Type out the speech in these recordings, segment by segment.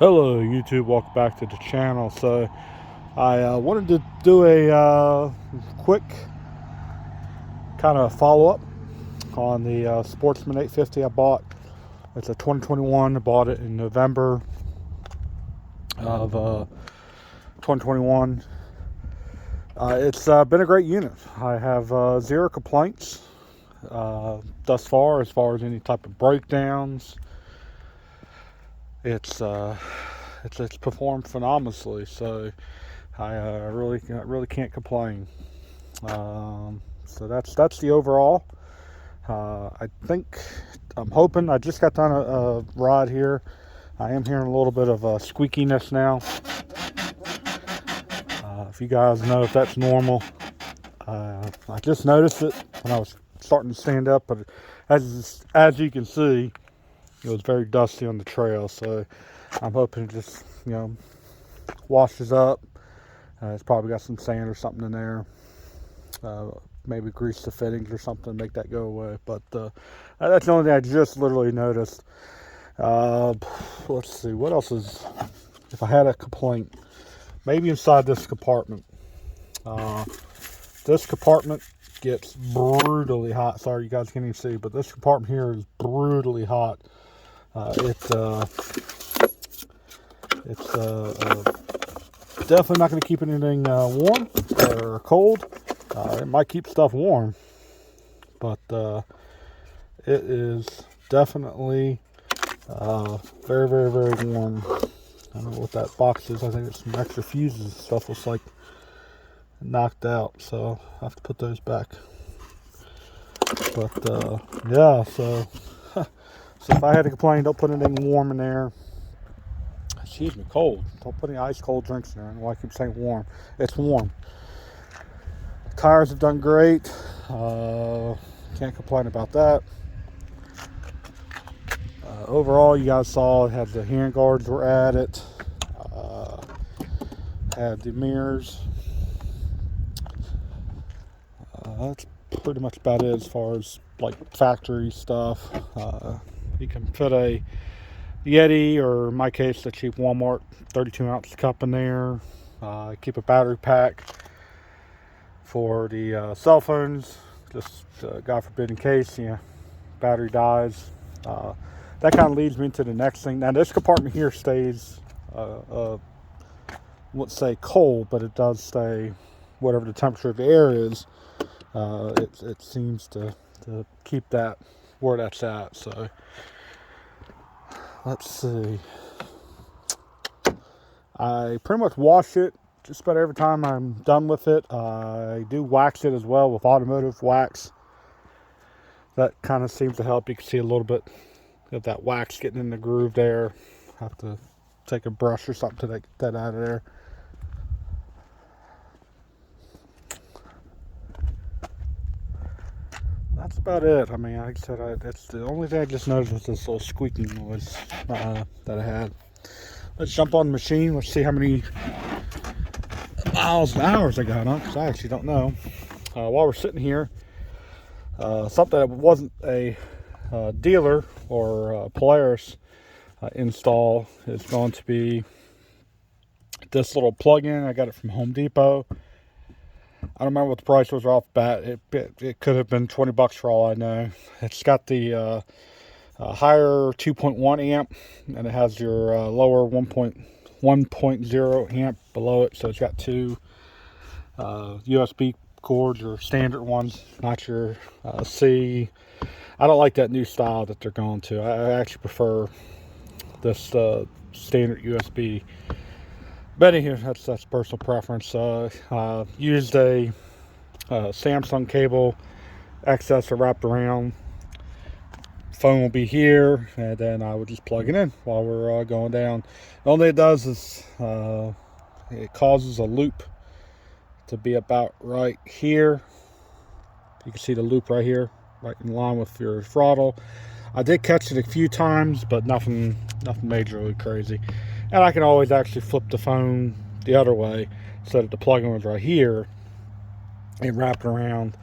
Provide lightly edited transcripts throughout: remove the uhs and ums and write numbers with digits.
Hello YouTube, welcome back to the channel. So I wanted to do a quick kind of follow-up on the Sportsman 850 I bought. It's a 2021. I bought it in November of 2021. It's been a great unit. I have zero complaints thus far as any type of breakdowns. It's performed phenomenally, so I really can't complain. So that's the overall. I'm hoping. I just got done a ride here. I am hearing a little bit of squeakiness now. If you guys know if that's normal, I just noticed it when I was starting to stand up, but as you can see, it was very dusty on the trail, so I'm hoping it just, washes up. It's probably got some sand or something in there. Maybe grease the fittings or something to make that go away. But that's the only thing I just literally noticed. Let's see, what else is, if I had a complaint, maybe inside this compartment. This compartment gets brutally hot. Sorry, you guys can't even see, but this compartment here is brutally hot. It's definitely not going to keep anything warm or cold. It might keep stuff warm, but it is definitely very, very, very warm. I don't know what that box is. I think it's some extra fuses and stuff was like knocked out, so I have to put those back. But yeah, so if I had to complain, don't put anything warm in there. Excuse me, cold. Don't put any ice cold drinks in there. I don't know why I keep saying warm. It's warm. Tires have done great. Can't complain about that. Overall, you guys saw it had the hand guards were added. Had the mirrors. That's pretty much about it as far as like factory stuff. You can fit a Yeti, or in my case, the cheap Walmart 32-ounce cup in there. Keep a battery pack for the cell phones, just God forbid in case battery dies. That kind of leads me into the next thing. Now this compartment here stays, I wouldn't say cold, but it does stay whatever the temperature of the air is. It seems to keep that where that's at. So let's see. I pretty much wash it just about every time I'm done with it. I do wax it as well with automotive wax. That kind of seems to help. You can see a little bit of that wax getting in the groove there. Have to take a brush or something to get that out of there. That's about it. I mean, like I said, that's the only thing I just noticed was this little squeaking noise that I had. Let's jump on the machine. Let's see how many miles and hours I got on, because I actually don't know. While we're sitting here, something that wasn't a dealer or Polaris install is going to be this little plug-in. I got it from Home Depot. I don't remember what the price was off bat. It could have been $20 for all I know. It's got the higher 2.1 amp, and it has your lower 1.0 amp below it. So it's got two USB cords, your standard ones, not your C. I don't like that new style that they're going to. I actually prefer this standard USB. But anyway, that's personal preference. Used a Samsung cable accessor wrapped around. Phone will be here, and then I would just plug it in while we're going down. The only thing it does is it causes a loop to be about right here. You can see the loop right here, right in line with your throttle. I did catch it a few times, but nothing majorly crazy. And I can always actually flip the phone the other way so that the plug-in was right here and wrap it around.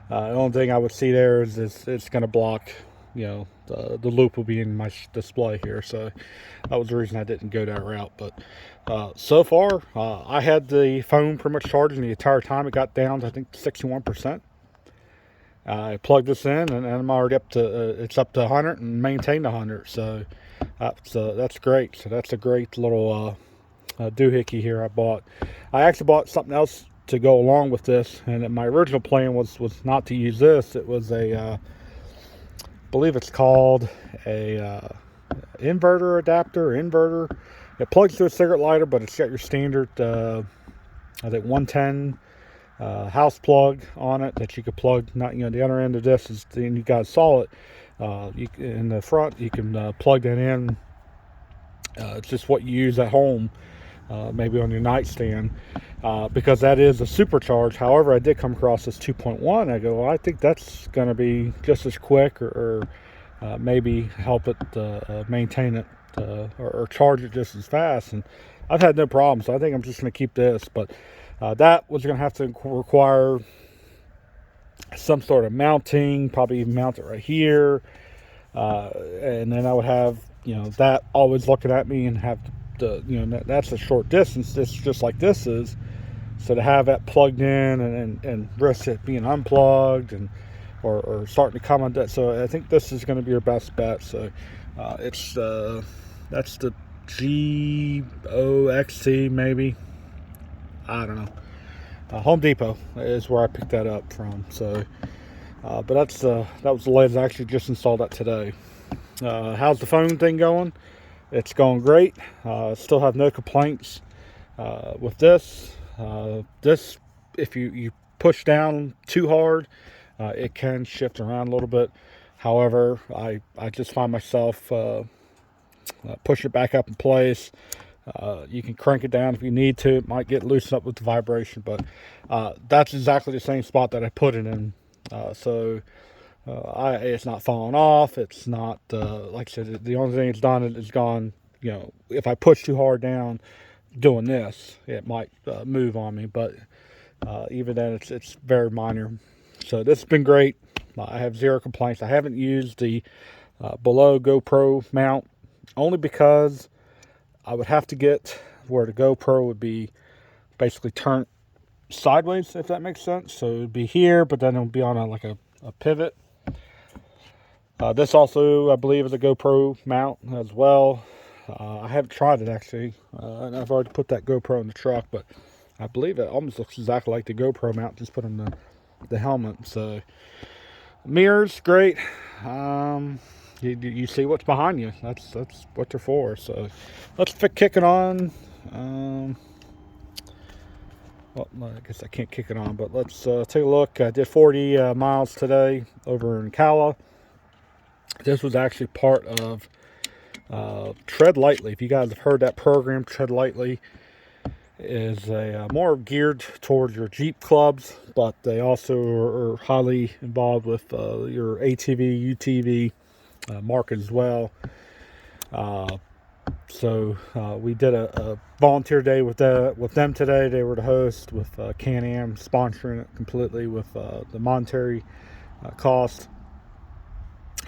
The only thing I would see there is it's going to block, the the loop will be in my display here. So that was the reason I didn't go that route. But so far, I had the phone pretty much charging the entire time. It got down to, I think, 61%. I plugged this in, and I'm already up to it's up to 100 and maintained 100. So that's great. So that's a great little doohickey here I bought. I actually bought something else to go along with this, and my original plan was not to use this. It was I believe it's called a inverter adapter. It plugs to a cigarette lighter, but it's got your standard I think 110 house plug on it that you could plug. Not, the other end of this is, and you guys saw it. In the front, you can plug that in. It's just what you use at home, maybe on your nightstand, because that is a supercharge. However, I did come across this 2.1. I go, well, I think that's going to be just as quick, or maybe help it maintain it or charge it just as fast. And I've had no problems. So I think I'm just going to keep this. But that was going to have to require some sort of mounting, probably even mount it right here. And then I would have, that always looking at me, and have the, that's a short distance. It's just like this is. So to have that plugged in and risk it being unplugged or starting to come on that. So I think this is going to be your best bet. So that's the GOXT maybe. I don't know. Home Depot is where I picked that up from. So, but that was the latest. I actually just installed that today. How's the phone thing going? It's going great. Still have no complaints with this. This, if you push down too hard, it can shift around a little bit. However, I just find myself push it back up in place. You can crank it down if you need to. It might get loosened up with the vibration, but that's exactly the same spot that I put it in. So it's not falling off. It's not, like I said, the only thing it's done is gone, if I push too hard down doing this, it might move on me, but even then it's very minor. So this has been great. I have zero complaints. I haven't used the below GoPro mount, only because I would have to get where the GoPro would be basically turned sideways, if that makes sense. So it would be here, but then it would be on a pivot. This also, I believe, is a GoPro mount as well. I haven't tried it actually, and I've already put that GoPro in the truck, but I believe it almost looks exactly like the GoPro mount, just put in the helmet. So mirrors, great. You see what's behind you. That's what they're for. So let's kick it on. Well, I guess I can't kick it on, but let's take a look. I did 40 miles today over in Cala. This was actually part of Tread Lightly. If you guys have heard that program, Tread Lightly is a more geared towards your Jeep clubs, but they also are highly involved with your ATV, UTV market as well. So we did a volunteer day with them today. They were the host, with Can-Am sponsoring it completely with the monetary cost.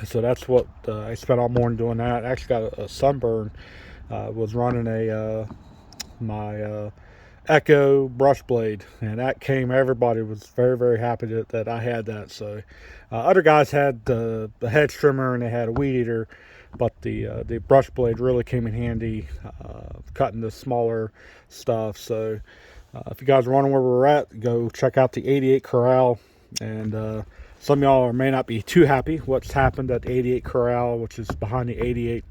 So that's what I spent all morning doing that. I actually got a sunburn. Was running my Echo brush blade, and that came. Everybody was very, very happy that I had that. So other guys had the hedge trimmer and they had a weed eater, but the brush blade really came in handy, cutting the smaller stuff. So if you guys are wondering where we're at, go check out the 88 Corral. And some of y'all may not be too happy what's happened at the 88 Corral, which is behind the 88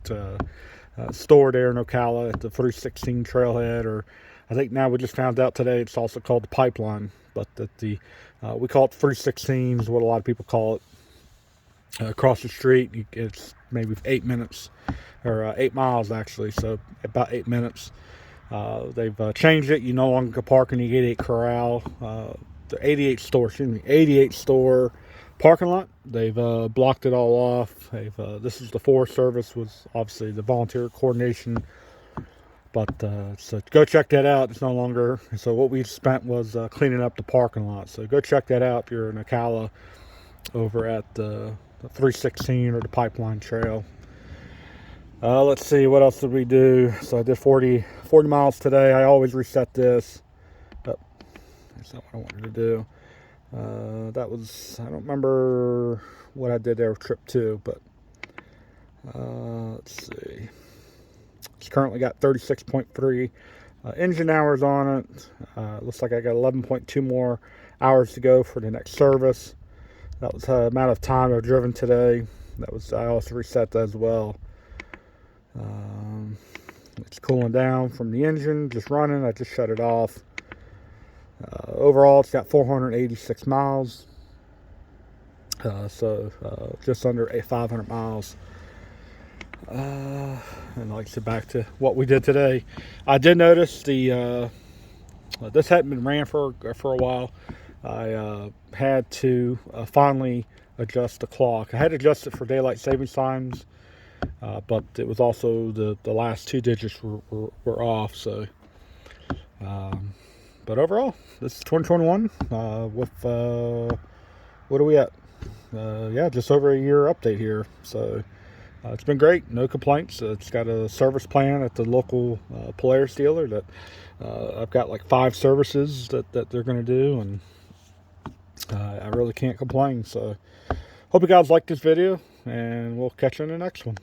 store there in Ocala at the 316 trailhead, or I think now we just found out today it's also called the Pipeline, but that we call it 316 is what a lot of people call it. Across the street, it's maybe 8 minutes, or 8 miles actually, so about 8 minutes. They've changed it. You no longer can park in the 88 Corral, the 88 store parking lot. They've blocked it all off. This is the Forest Service, was obviously the volunteer coordination. But so go check that out. It's no longer. So what we spent was cleaning up the parking lot. So go check that out if you're in Ocala over at the 316 or the pipeline trail. Let's see, what else did we do? So I did 40 miles today. I always reset this, but that's not what I wanted to do. That was, I don't remember what I did there with trip 2, but let's see. It's currently got 36.3 engine hours on it. Looks like I got 11.2 more hours to go for the next service. That was the amount of time I've driven today. I also reset that as well. It's cooling down from the engine, just running. I just shut it off. Overall, it's got 486 miles. So just under 500 miles. And like I said, back to what we did today. I did notice this hadn't been ran for a while. I had to finally adjust the clock. I had to adjust it for daylight savings times, but it was also the last 2 digits were off. So, but overall, this is 2021 with what are we at? Yeah, just over a year update here. So it's been great, no complaints. It's got a service plan at the local Polaris dealer that I've got like 5 services that they're going to do, and I really can't complain. So hope you guys like this video, and we'll catch you in the next one.